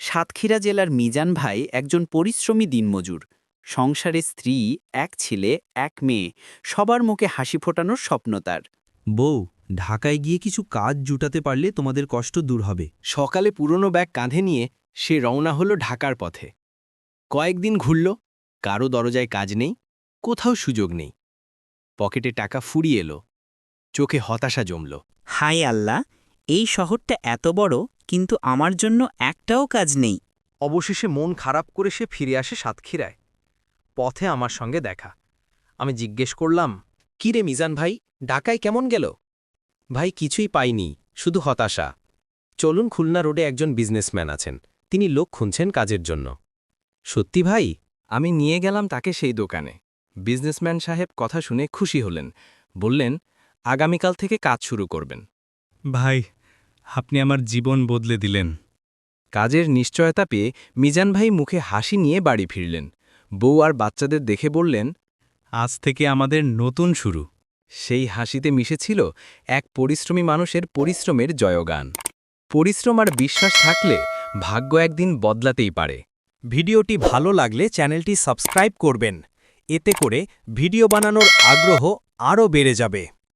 সাতক্ষীরা জেলার মিজান ভাই একজন পরিশ্রমী দিনমজুর। সংসারে স্ত্রী, এক ছেলে, এক মেয়ে, সবার মুখে হাসি ফোটানোর স্বপ্ন তার। বউ, ঢাকায় গিয়ে কিছু কাজ জুটাতে পারলে তোমাদের কষ্ট দূর হবে। সকালে পুরনো ব্যাগ কাঁধে নিয়ে সে রওনা হলো ঢাকার পথে। কয়েকদিন ঘুরল, কারো দরজায় কাজ নেই, কোথাও সুযোগ নেই। পকেটে টাকা ফুরিয়ে এলো, চোখে হতাশা জমল। হায় আল্লাহ, এই শহরটা এত বড়, কিন্তু আমার জন্য একটাও কাজ নেই। অবশেষে মন খারাপ করে সে ফিরে আসে সাতক্ষীরায়। পথে আমার সঙ্গে দেখা। আমি জিজ্ঞেস করলাম, কি রে মিজান ভাই, ঢাকায় কেমন গেল? ভাই, কিছুই পাইনি, শুধু হতাশা। চলুন, খুলনা রোডে একজন বিজনেসম্যান আছেন, তিনি লোক খুঁজছেন কাজের জন্য। সত্যি ভাই, আমি নিয়ে গেলাম তাকে সেই দোকানে। বিজনেসম্যান সাহেব কথা শুনে খুশি হলেন, বললেন আগামীকাল থেকে কাজ শুরু করবেন। ভাই, আপনি আমার জীবন বদলে দিলেন। কাজের নিশ্চয়তা পেয়ে মিজান ভাই মুখে হাসি নিয়ে বাড়ি ফিরলেন। বউ আর বাচ্চাদের দেখে বললেন, আজ থেকে আমাদের নতুন শুরু। সেই হাসিতে মিশেছিল এক পরিশ্রমী মানুষের পরিশ্রমের জয়গান। পরিশ্রম আর বিশ্বাস থাকলে ভাগ্য একদিন বদলাতেই পারে। ভিডিওটি ভালো লাগলে চ্যানেলটি সাবস্ক্রাইব করবেন, এতে করে ভিডিও বানানোর আগ্রহ আরও বেড়ে যাবে।